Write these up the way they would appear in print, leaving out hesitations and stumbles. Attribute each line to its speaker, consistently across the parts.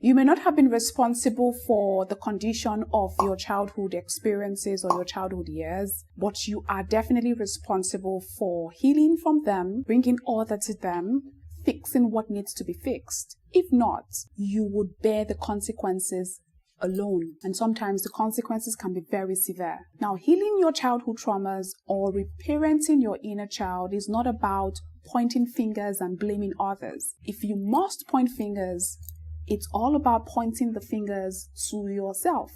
Speaker 1: You may not have been responsible for the condition of your childhood experiences or your childhood years, but you are definitely responsible for healing from them, bringing order to them, fixing what needs to be fixed. If not, you would bear the consequences alone, and sometimes the consequences can be very severe. Now, healing your childhood traumas or reparenting your inner child is not about pointing fingers and blaming others. If you must point fingers, it's all about pointing the fingers to yourself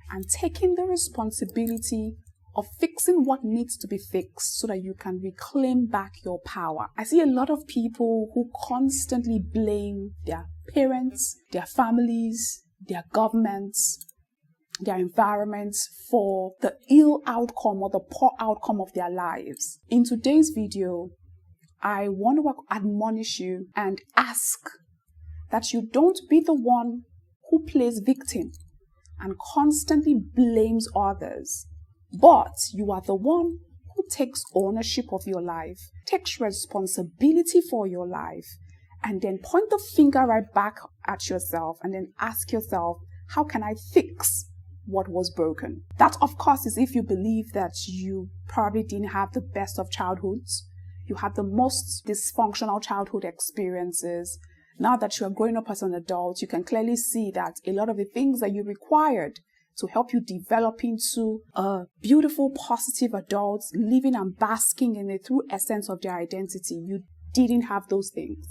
Speaker 1: and taking the responsibility of fixing what needs to be fixed so that you can reclaim back your power. I see a lot of people who constantly blame their parents, their families, their governments, their environments for the ill outcome or the poor outcome of their lives. In today's video, I want to admonish you and ask that you don't be the one who plays victim and constantly blames others, but you are the one who takes ownership of your life, takes responsibility for your life, and then point the finger right back at yourself and then ask yourself, how can I fix what was broken? That, of course, is if you believe that you probably didn't have the best of childhoods. You had the most dysfunctional childhood experiences. Now that you are growing up as an adult, you can clearly see that a lot of the things that you required to help you develop into a beautiful, positive adult, living and basking in the true essence of their identity, you didn't have those things.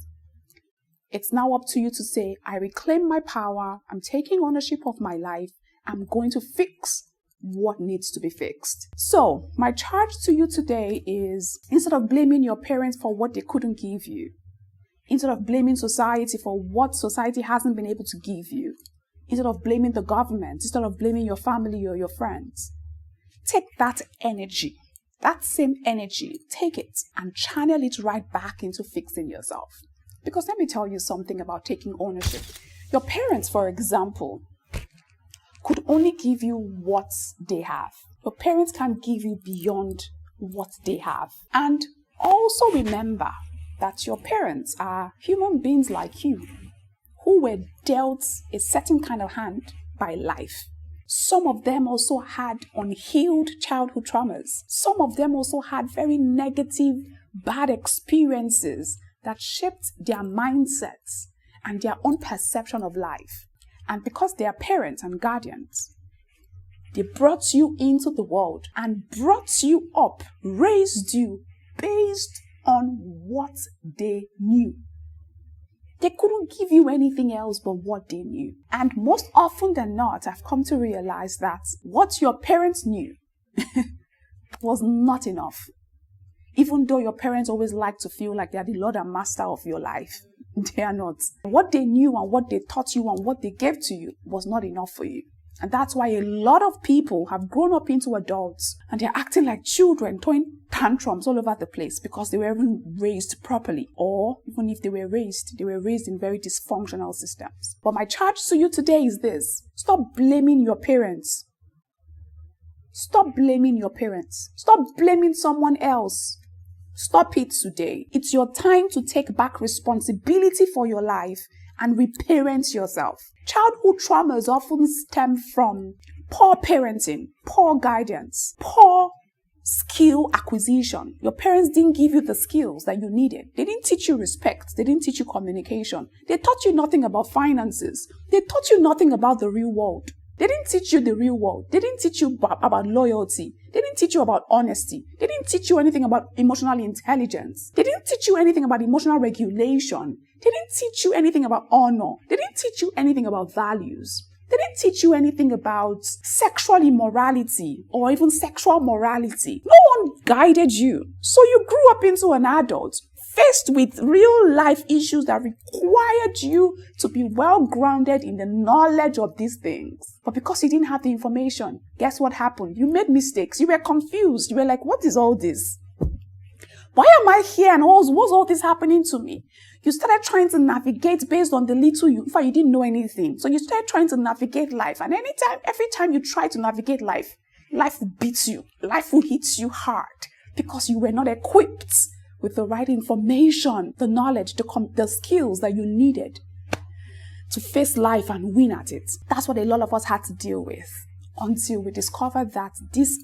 Speaker 1: It's now up to you to say, I reclaim my power, I'm taking ownership of my life, I'm going to fix what needs to be fixed. So, my charge to you today is, instead of blaming your parents for what they couldn't give you, instead of blaming society for what society hasn't been able to give you, instead of blaming the government, instead of blaming your family or your friends, take that energy, that same energy, take it and channel it right back into fixing yourself. Because let me tell you something about taking ownership. Your parents, for example, could only give you what they have. Your parents can't give you beyond what they have. And also remember that your parents are human beings like you who were dealt a certain kind of hand by life. Some of them also had unhealed childhood traumas. Some of them also had very negative, bad experiences that shaped their mindsets and their own perception of life. And because they are parents and guardians, they brought you into the world and brought you up, raised you based on what they knew. They couldn't give you anything else but what they knew. And most often than not, I've come to realize that what your parents knew was not enough. Even though your parents always like to feel like they are the Lord and Master of your life, they are not. What they knew and what they taught you and what they gave to you was not enough for you. And that's why a lot of people have grown up into adults and they're acting like children, throwing tantrums all over the place because they weren't raised properly. Or even if they were raised in very dysfunctional systems. But my charge to you today is this. Stop blaming your parents. Stop blaming your parents. Stop blaming someone else. Stop it today. It's your time to take back responsibility for your life and reparent yourself. Childhood traumas often stem from poor parenting, poor guidance, poor skill acquisition. Your parents didn't give you the skills that you needed. They didn't teach you respect. They didn't teach you communication. They taught you nothing about finances. They taught you nothing about the real world. They didn't teach you the real world. They didn't teach you about loyalty. They didn't teach you about honesty. They didn't teach you anything about emotional intelligence. They didn't teach you anything about emotional regulation. They didn't teach you anything about honor. They didn't teach you anything about values. They didn't teach you anything about sexual immorality or even sexual morality. No one guided you. So you grew up into an adult faced with real life issues that required you to be well grounded in the knowledge of these things. But because you didn't have the information, guess what happened? You made mistakes. You were confused. You were like, what is all this? Why am I here and what's all this happening to me? You started trying to navigate based on the little in fact, you didn't know anything. So you started trying to navigate life. And every time you try to navigate life, life beats you. Life will hit you hard because you were not equipped with the right information, the knowledge, the skills that you needed to face life and win at it. That's what a lot of us had to deal with until we discovered that this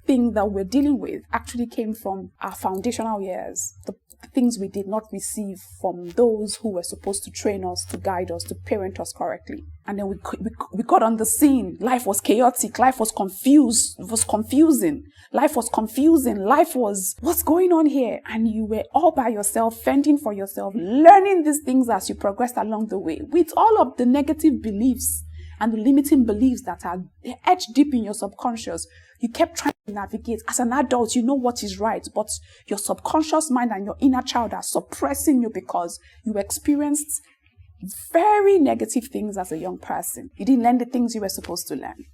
Speaker 1: thing that we're dealing with actually came from our foundational years, the things we did not receive from those who were supposed to train us, to guide us, to parent us correctly. And then we got on the scene. Life was chaotic. Life was confused. It was confusing. Life was confusing. Life was, what's going on here? And you were all by yourself, fending for yourself, learning these things as you progressed along the way, with all of the negative beliefs and the limiting beliefs that are etched deep in your subconscious. You kept trying to navigate. As an adult, you know what is right, but your subconscious mind and your inner child are suppressing you because you experienced very negative things as a young person. You didn't learn the things you were supposed to learn.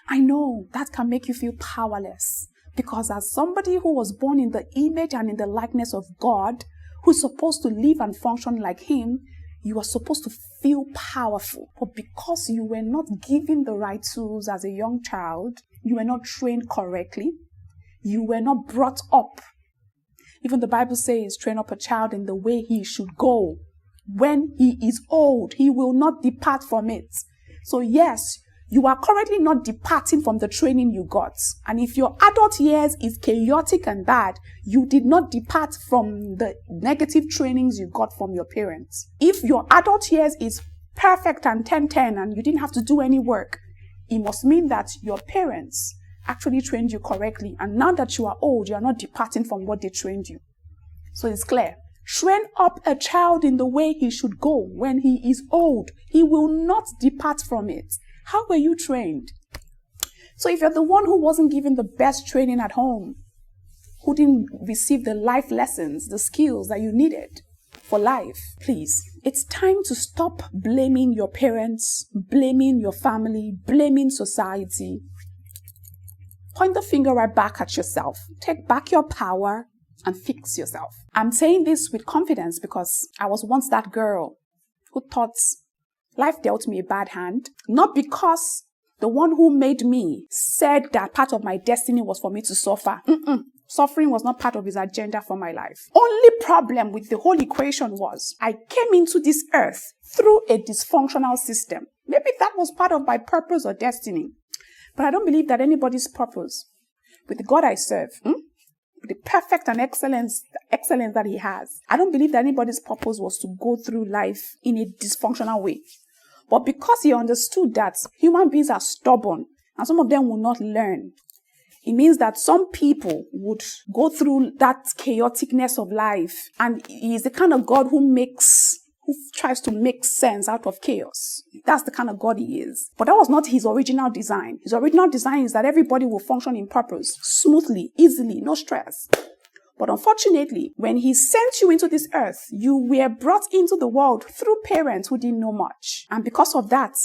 Speaker 1: I know that can make you feel powerless, because as somebody who was born in the image and in the likeness of God, who's supposed to live and function like Him, you are supposed to feel powerful. But because you were not given the right tools as a young child, you were not trained correctly, you were not brought up. Even the Bible says, train up a child in the way he should go. When he is old, he will not depart from it. So yes, you are currently not departing from the training you got. And if your adult years is chaotic and bad, you did not depart from the negative trainings you got from your parents. If your adult years is perfect and 10-10 and you didn't have to do any work, it must mean that your parents actually trained you correctly. And now that you are old, you are not departing from what they trained you. So it's clear. Train up a child in the way he should go. When he is old, he will not depart from it. How were you trained? So if you're the one who wasn't given the best training at home, who didn't receive the life lessons, the skills that you needed for life, please, it's time to stop blaming your parents, blaming your family, blaming society. Point the finger right back at yourself. Take back your power and fix yourself. I'm saying this with confidence because I was once that girl who thought life dealt me a bad hand, not because the one who made me said that part of my destiny was for me to suffer. Suffering was not part of his agenda for my life. Only problem with the whole equation was I came into this earth through a dysfunctional system. Maybe that was part of my purpose or destiny. But I don't believe that anybody's purpose, with the God I serve, the perfect and excellence that He has, I don't believe that anybody's purpose was to go through life in a dysfunctional way. But because He understood that human beings are stubborn and some of them will not learn, it means that some people would go through that chaoticness of life, and He is the kind of God who tries to make sense out of chaos. That's the kind of God He is. But that was not His original design. His original design is that everybody will function in purpose, smoothly, easily, no stress. But unfortunately, when He sent you into this earth, you were brought into the world through parents who didn't know much. And because of that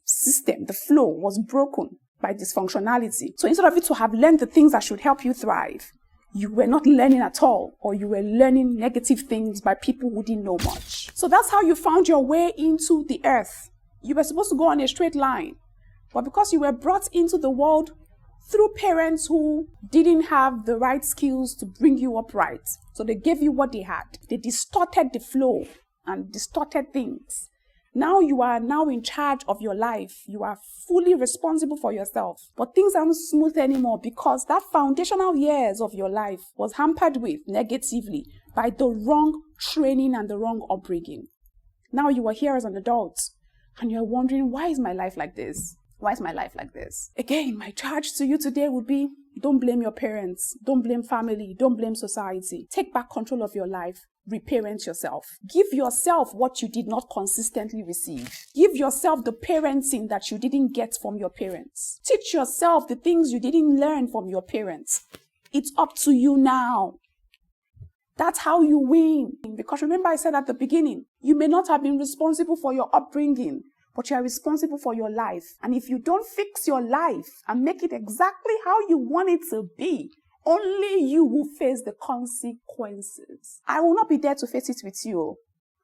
Speaker 1: system, the flow was broken by dysfunctionality. So instead of you to have learned the things that should help you thrive, you were not learning at all, or you were learning negative things by people who didn't know much. So that's how you found your way into the earth. You were supposed to go on a straight line, but because you were brought into the world through parents who didn't have the right skills to bring you up right, so they gave you what they had. They distorted the flow and distorted things. Now you are now in charge of your life. You are fully responsible for yourself. But things aren't smooth anymore because that foundational years of your life was hampered with negatively by the wrong training and the wrong upbringing. Now you are here as an adult and you're wondering, why is my life like this? Why is my life like this? Again, my charge to you today would be, don't blame your parents. Don't blame family. Don't blame society. Take back control of your life. Reparent yourself. Give yourself what you did not consistently receive. Give yourself the parenting that you didn't get from your parents. Teach yourself the things you didn't learn from your parents. It's up to you now. That's how you win. Because remember I said at the beginning, you may not have been responsible for your upbringing, but you are responsible for your life. And if you don't fix your life and make it exactly how you want it to be, only you will face the consequences. I will not be there to face it with you.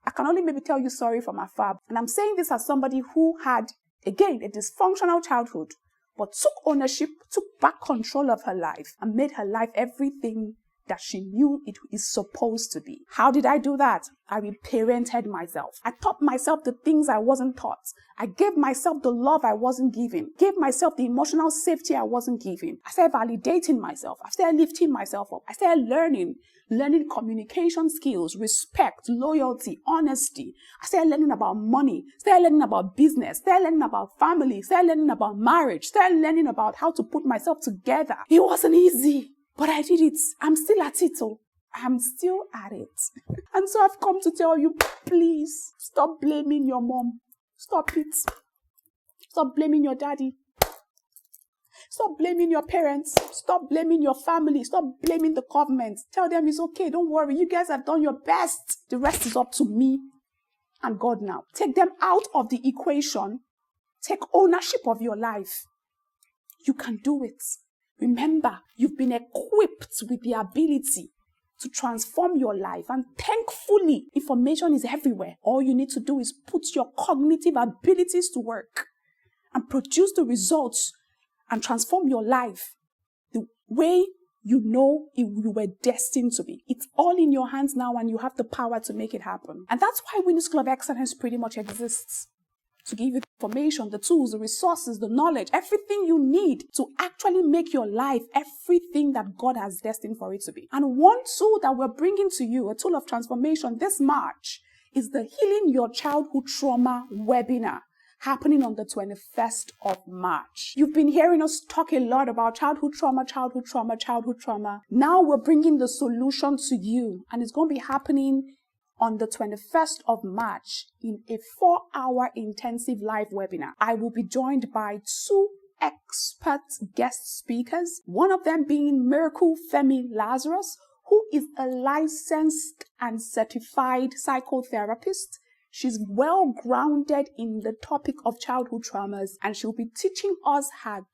Speaker 1: I can only maybe tell you sorry from afar. And I'm saying this as somebody who had, again, a dysfunctional childhood, but took ownership, took back control of her life, and made her life everything that she knew it is supposed to be. How did I do that? I reparented myself. I taught myself the things I wasn't taught. I gave myself the love I wasn't given. Gave myself the emotional safety I wasn't given. I started validating myself. I started lifting myself up. I started learning communication skills, respect, loyalty, honesty. I started learning about money, started learning about business, started learning about family, started learning about marriage, started learning about how to put myself together. It wasn't easy, but I did it. I'm still at it. I'm still at it. And so I've come to tell you, please stop blaming your mom. Stop it. Stop blaming your daddy. Stop blaming your parents. Stop blaming your family. Stop blaming the government. Tell them it's okay. Don't worry. You guys have done your best. The rest is up to me and God now. Take them out of the equation. Take ownership of your life. You can do it. Remember, you've been equipped with the ability to transform your life. And thankfully, information is everywhere. All you need to do is put your cognitive abilities to work and produce the results and transform your life the way you know you were destined to be. It's all in your hands now and you have the power to make it happen. And that's why Winning School of Excellence pretty much exists. To give you the information, the tools, the resources, the knowledge, everything you need to actually make your life everything that God has destined for it to be. And one tool that we're bringing to you, a tool of transformation this March, is the Healing Your Childhood Trauma webinar, happening on the 21st of March. You've been hearing us talk a lot about childhood trauma, childhood trauma, childhood trauma. Now we're bringing the solution to you, and it's going to be happening on the 21st of March in a 4-hour intensive live webinar. I will be joined by 2 expert guest speakers, one of them being Miracle Femi Lazarus, who is a licensed and certified psychotherapist. She's well grounded in the topic of childhood traumas, and she'll be teaching us,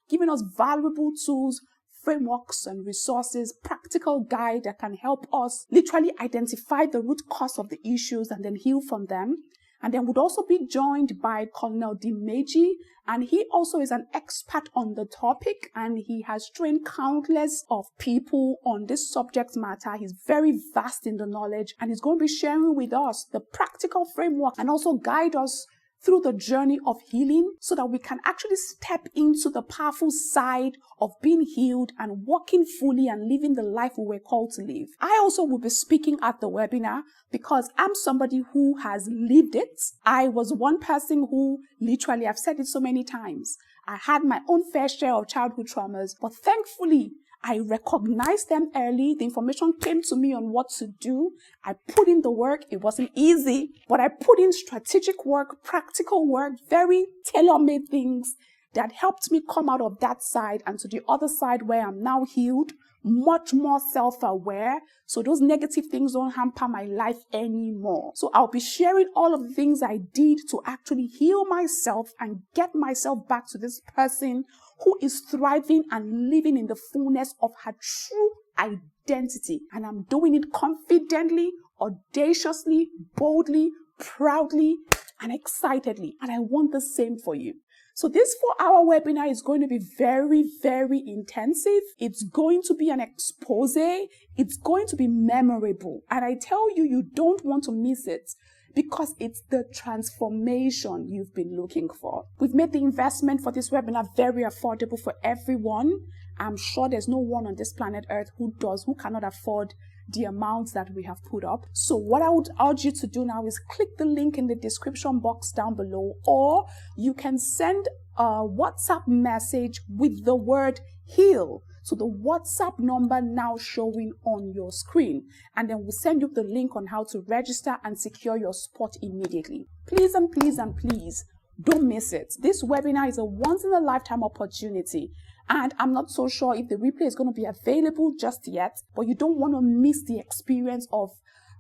Speaker 1: giving us valuable tools, frameworks and resources, practical guide that can help us literally identify the root cause of the issues and then heal from them. And then would also be joined by Colonel Dimeji, and he also is an expert on the topic, and he has trained countless of people on this subject matter. He's very vast in the knowledge, and he's going to be sharing with us the practical framework and also guide us through the journey of healing so that we can actually step into the powerful side of being healed and walking fully and living the life we were called to live. I also will be speaking at the webinar because I'm somebody who has lived it. I was one person who literally, I've said it so many times, I had my own fair share of childhood traumas, but thankfully, I recognized them early. The information came to me on what to do. I put in the work. It wasn't easy, but I put in strategic work, practical work, very tailor-made things that helped me come out of that side and to the other side where I'm now healed, much more self-aware, so those negative things don't hamper my life anymore. So I'll be sharing all of the things I did to actually heal myself and get myself back to this person who is thriving and living in the fullness of her true identity. And I'm doing it confidently, audaciously, boldly, proudly, and excitedly. And I want the same for you. So this 4-hour webinar is going to be very, very intensive. It's going to be an expose. It's going to be memorable. And I tell you, you don't want to miss it because it's the transformation you've been looking for. We've made the investment for this webinar very affordable for everyone. I'm sure there's no one on this planet Earth who cannot afford the amounts that we have put up. So what I would urge you to do now is click the link in the description box down below, or you can send a WhatsApp message with the word heal. So the WhatsApp number now showing on your screen, and then we'll send you the link on how to register and secure your spot immediately. Please and please and please don't miss it. This webinar is a once in a lifetime opportunity. And I'm not so sure if the replay is going to be available just yet, but you don't want to miss the experience of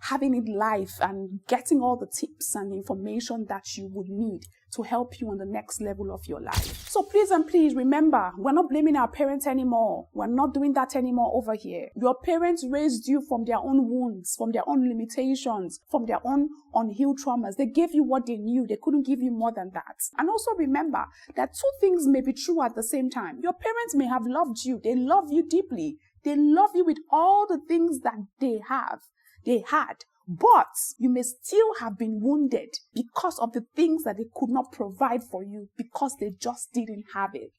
Speaker 1: having it live and getting all the tips and information that you would need to help you on the next level of your life. So please and please remember, we're not blaming our parents anymore. We're not doing that anymore over here. Your parents raised you from their own wounds, from their own limitations, from their own unhealed traumas. They gave you what they knew. They couldn't give you more than that. And also remember that 2 things may be true at the same time. Your parents may have loved you. They love you deeply. They love you with all the things that they had. But you may still have been wounded because of the things that they could not provide for you because they just didn't have it.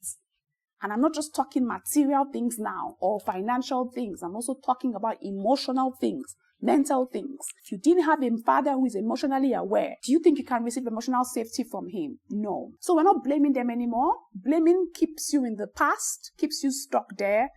Speaker 1: And I'm not just talking material things now or financial things. I'm also talking about emotional things, mental things. If you didn't have a father who is emotionally aware, do you think you can receive emotional safety from him? No. So we're not blaming them anymore. Blaming keeps you in the past, keeps you stuck there.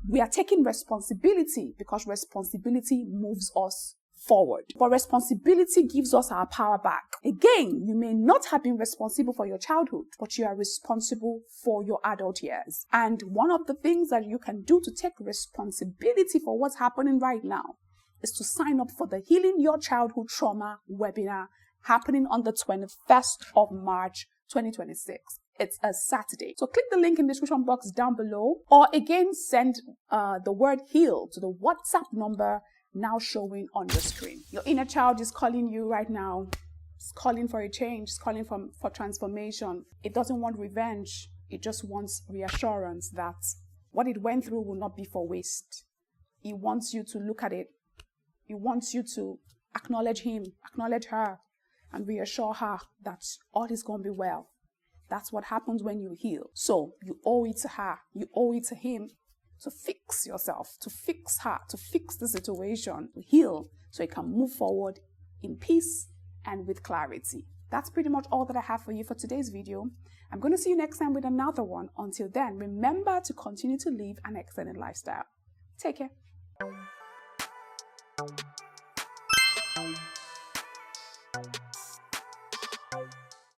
Speaker 1: We are taking responsibility because responsibility moves us forward. But responsibility gives us our power back. Again, you may not have been responsible for your childhood, but you are responsible for your adult years. And one of the things that you can do to take responsibility for what's happening right now is to sign up for the Healing Your Childhood Trauma webinar happening on the 21st of March, 2026. It's a Saturday. So click the link in the description box down below, or again, send the word HEAL to the WhatsApp number now showing on your screen. Your inner child is calling you right now. It's calling for a change. It's calling for transformation. It doesn't want revenge. It just wants reassurance that what it went through will not be for waste. It wants you to look at it. It wants you to acknowledge him, acknowledge her, and reassure her that all is going to be well. That's what happens when you heal. So you owe it to her. You owe it to him to fix yourself, to fix her, to fix the situation, to heal so you can move forward in peace and with clarity. That's pretty much all that I have for you for today's video. I'm going to see you next time with another one. Until then, remember to continue to live an excellent lifestyle. Take care.